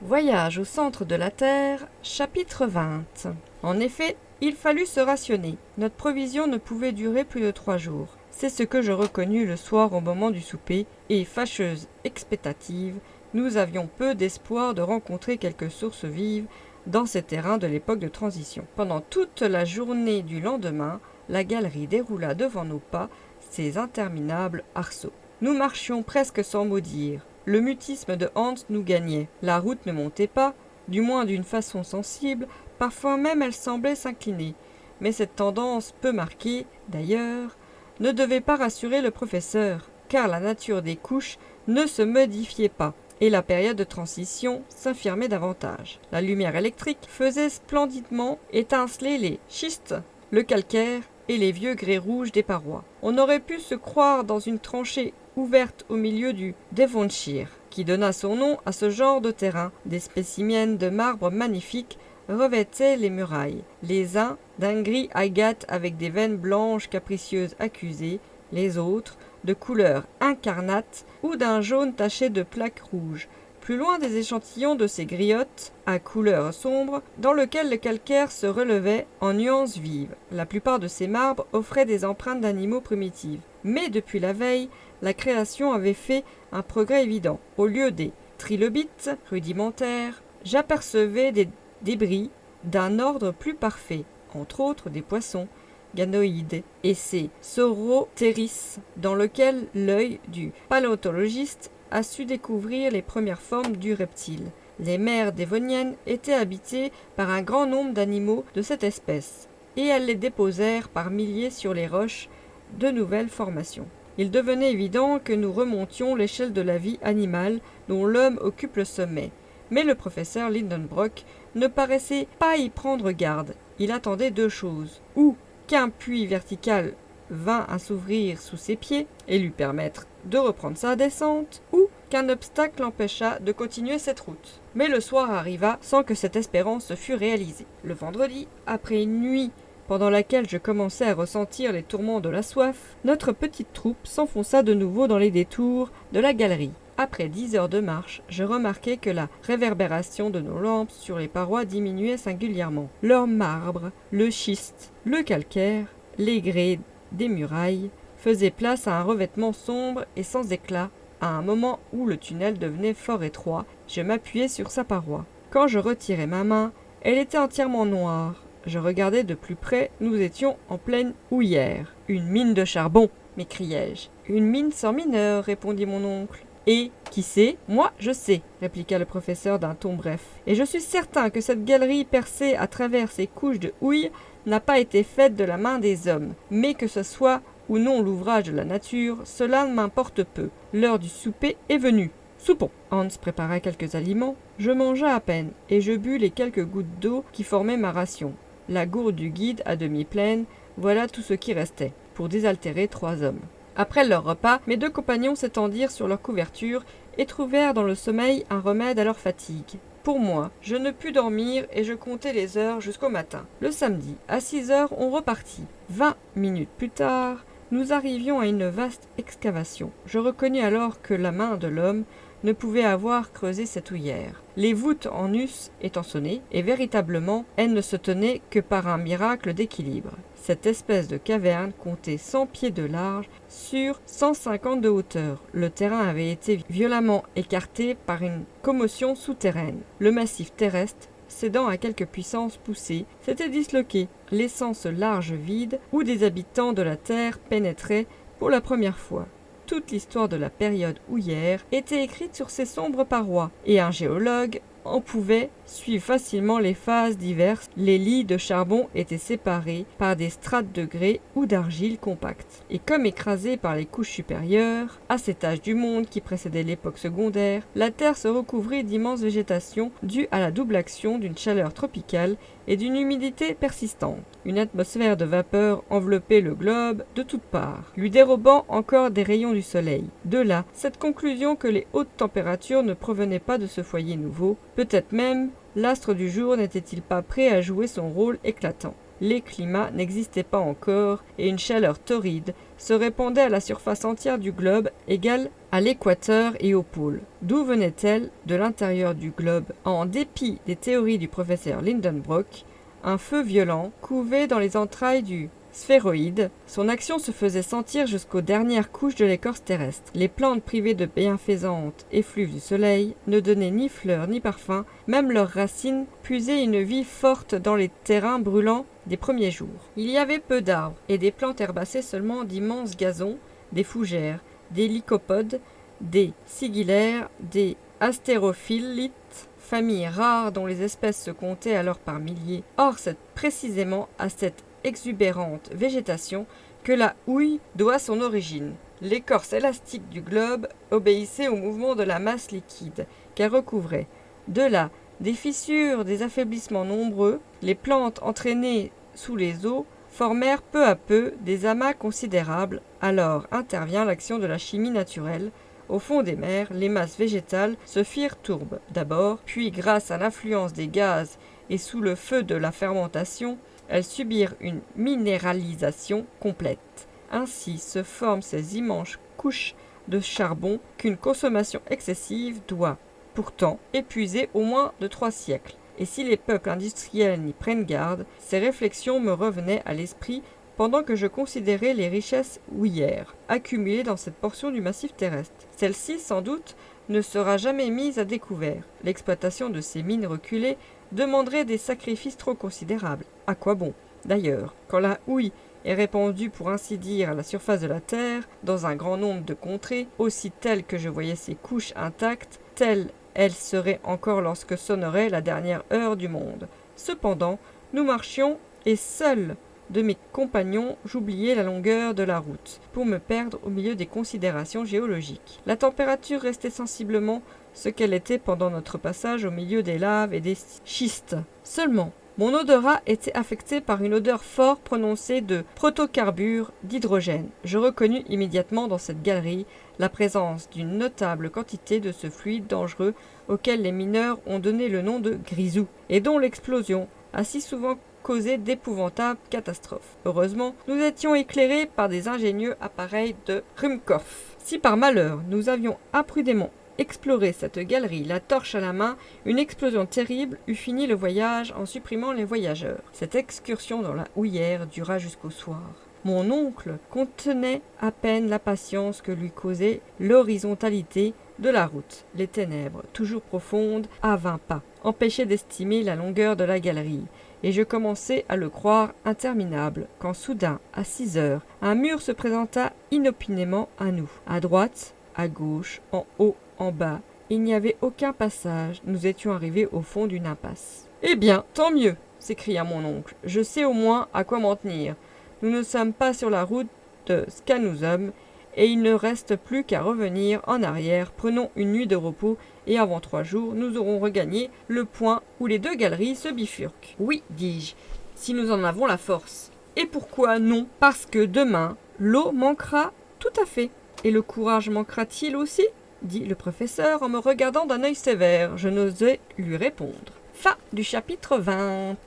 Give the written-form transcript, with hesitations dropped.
Voyage au centre de la Terre, chapitre 20. En effet, il fallut se rationner. Notre provision ne pouvait durer plus de 3 jours. C'est ce que je reconnus le soir au moment du souper, et, fâcheuse expectative, nous avions peu d'espoir de rencontrer quelques sources vives dans ces terrains de l'époque de transition. Pendant toute la journée du lendemain, la galerie déroula devant nos pas ses interminables arceaux. Nous marchions presque sans mot dire. Le mutisme de Hans nous gagnait. La route ne montait pas, du moins d'une façon sensible, parfois même elle semblait s'incliner. Mais cette tendance peu marquée, d'ailleurs, ne devait pas rassurer le professeur, car la nature des couches ne se modifiait pas, et la période de transition s'infirmait davantage. La lumière électrique faisait splendidement étinceler les schistes, le calcaire et les vieux grès rouges des parois. On aurait pu se croire dans une tranchée ouverte au milieu du Devonshire, qui donna son nom à ce genre de terrain. Des spécimens de marbre magnifiques revêtaient les murailles, les uns d'un gris agate avec des veines blanches capricieuses accusées, les autres de couleur incarnate ou d'un jaune taché de plaques rouges. Plus loin des échantillons de ces griottes à couleur sombre, dans lesquelles le calcaire se relevait en nuances vives. La plupart de ces marbres offraient des empreintes d'animaux primitifs. Mais depuis la veille, la création avait fait un progrès évident. Au lieu des trilobites rudimentaires, j'apercevais des débris d'un ordre plus parfait, entre autres des poissons, ganoïdes et ces sauropteris dans lequel l'œil du paléontologiste a su découvrir les premières formes du reptile. Les mers dévoniennes étaient habitées par un grand nombre d'animaux de cette espèce, et elles les déposèrent par milliers sur les roches de nouvelles formations. Il devenait évident que nous remontions l'échelle de la vie animale dont l'homme occupe le sommet. Mais le professeur Lidenbrock ne paraissait pas y prendre garde. Il attendait deux choses. Ou qu'un puits vertical vint à s'ouvrir sous ses pieds et lui permettre de reprendre sa descente, ou qu'un obstacle l'empêcha de continuer cette route. Mais le soir arriva sans que cette espérance fût réalisée. Le vendredi, après une nuit pendant laquelle je commençais à ressentir les tourments de la soif, notre petite troupe s'enfonça de nouveau dans les détours de la galerie. Après 10 heures de marche, je remarquai que la réverbération de nos lampes sur les parois diminuait singulièrement. Leur marbre, le schiste, le calcaire, les grès des murailles faisaient place à un revêtement sombre et sans éclat. À un moment où le tunnel devenait fort étroit, je m'appuyai sur sa paroi. Quand je retirai ma main, elle était entièrement noire. Je regardai de plus près, nous étions en pleine houillère. « Une mine de charbon !» m'écriai-je. « Une mine sans mineur !» répondit mon oncle. « Et, qui sait ? Moi, je sais, répliqua le professeur d'un ton bref. Et je suis certain que cette galerie percée à travers ces couches de houille n'a pas été faite de la main des hommes. Mais que ce soit ou non l'ouvrage de la nature, cela m'importe peu. L'heure du souper est venue. Soupons. Hans prépara quelques aliments. Je mangea à peine, et je bus les quelques gouttes d'eau qui formaient ma ration. La gourde du guide à demi pleine, voilà tout ce qui restait, pour désaltérer 3 hommes. Après leur repas, mes 2 compagnons s'étendirent sur leur couverture et trouvèrent dans le sommeil un remède à leur fatigue. Pour moi, je ne pus dormir et je comptai les heures jusqu'au matin. Le samedi, à 6 heures, on repartit. 20 minutes plus tard, nous arrivions à une vaste excavation. Je reconnus alors que la main de l'homme ne pouvait avoir creusé cette houillère. Les voûtes en eussent étançonné, et véritablement, elles ne se tenaient que par un miracle d'équilibre. Cette espèce de caverne comptait 100 pieds de large sur 150 de hauteur. Le terrain avait été violemment écarté par une commotion souterraine. Le massif terrestre, cédant à quelque puissance poussée, s'était disloqué, laissant ce large vide où des habitants de la Terre pénétraient pour la première fois. Toute l'histoire de la période houillère était écrite sur ces sombres parois, et un géologue en pouvait suivre facilement les phases diverses. Les lits de charbon étaient séparés par des strates de grès ou d'argile compacte. Et comme écrasée par les couches supérieures, à cet âge du monde qui précédait l'époque secondaire, la terre se recouvrit d'immenses végétations dues à la double action d'une chaleur tropicale et d'une humidité persistante. Une atmosphère de vapeur enveloppait le globe de toutes parts, lui dérobant encore des rayons du soleil. De là, cette conclusion que les hautes températures ne provenaient pas de ce foyer nouveau. Peut-être même l'astre du jour n'était-il pas prêt à jouer son rôle éclatant. les climats n'existaient pas encore et une chaleur torride se répandait à la surface entière du globe, égale à l'équateur et au pôle. D'où venait-elle? De l'intérieur du globe. En dépit des théories du professeur Lindenbrock, un feu violent couvait dans les entrailles du sphéroïde. Son action se faisait sentir jusqu'aux dernières couches de l'écorce terrestre. Les plantes privées de bienfaisantes effluves du soleil ne donnaient ni fleurs ni parfums, même leurs racines puisaient une vie forte dans les terrains brûlants des premiers jours. Il y avait peu d'arbres et des plantes herbacées, seulement d'immenses gazons, des fougères, des lycopodes, des sigillaires, des astérophyllites, familles rares dont les espèces se comptaient alors par milliers. Or, c'est précisément à cette exubérante végétation que la houille doit son origine. L'écorce élastique du globe obéissait au mouvement de la masse liquide qu'elle recouvrait. De là, des fissures, des affaiblissements nombreux, les plantes entraînées sous les eaux formèrent peu à peu des amas considérables. Alors intervient l'action de la chimie naturelle. Au fond des mers, les masses végétales se firent tourbes d'abord, puis grâce à l'influence des gaz et sous le feu de la fermentation, elles subirent une minéralisation complète. Ainsi se forment ces immenses couches de charbon qu'une consommation excessive doit, pourtant, épuiser au moins de 3 siècles. Et si les peuples industriels n'y prennent garde, ces réflexions me revenaient à l'esprit pendant que je considérais les richesses houillères accumulées dans cette portion du massif terrestre. Celle-ci, sans doute, ne sera jamais mise à découvert. L'exploitation de ces mines reculées demanderait des sacrifices trop considérables. À quoi bon? D'ailleurs, quand la houille est répandue pour ainsi dire à la surface de la terre, dans un grand nombre de contrées, aussi telles que je voyais ces couches intactes, telles elles seraient encore lorsque sonnerait la dernière heure du monde. Cependant, nous marchions, et seul de mes compagnons, j'oubliais la longueur de la route, pour me perdre au milieu des considérations géologiques. La température restait sensiblement ce qu'elle était pendant notre passage au milieu des laves et des schistes. Seulement, mon odorat était affecté par une odeur fort prononcée de protocarbures d'hydrogène. Je reconnus immédiatement dans cette galerie la présence d'une notable quantité de ce fluide dangereux auquel les mineurs ont donné le nom de grisou, et dont l'explosion a si souvent causé d'épouvantables catastrophes. Heureusement, nous étions éclairés par des ingénieux appareils de Ruhmkorff. Si par malheur nous avions imprudemment exploré cette galerie, la torche à la main, une explosion terrible eût fini le voyage en supprimant les voyageurs. Cette excursion dans la houillère dura jusqu'au soir. Mon oncle contenait à peine la patience que lui causait l'horizontalité de la route. Les ténèbres, toujours profondes, à 20 pas, empêchaient d'estimer la longueur de la galerie, et je commençais à le croire interminable, quand soudain, à 6 heures, un mur se présenta inopinément à nous. À droite, à gauche, en haut, en bas, il n'y avait aucun passage, nous étions arrivés au fond d'une impasse. « Eh bien, tant mieux !» s'écria mon oncle. « Je sais au moins à quoi m'en tenir. Nous ne sommes pas sur la route de Scanuzum, et il ne reste plus qu'à revenir en arrière. Prenons une nuit de repos, et avant 3 jours, nous aurons regagné le point où les 2 galeries se bifurquent. »« Oui, dis-je, si nous en avons la force. »« Et pourquoi non? Parce que demain, l'eau manquera tout à fait. »« Et le courage manquera-t-il aussi ?» dit le professeur en me regardant d'un œil sévère. Je n'osais lui répondre. Fin du chapitre 20.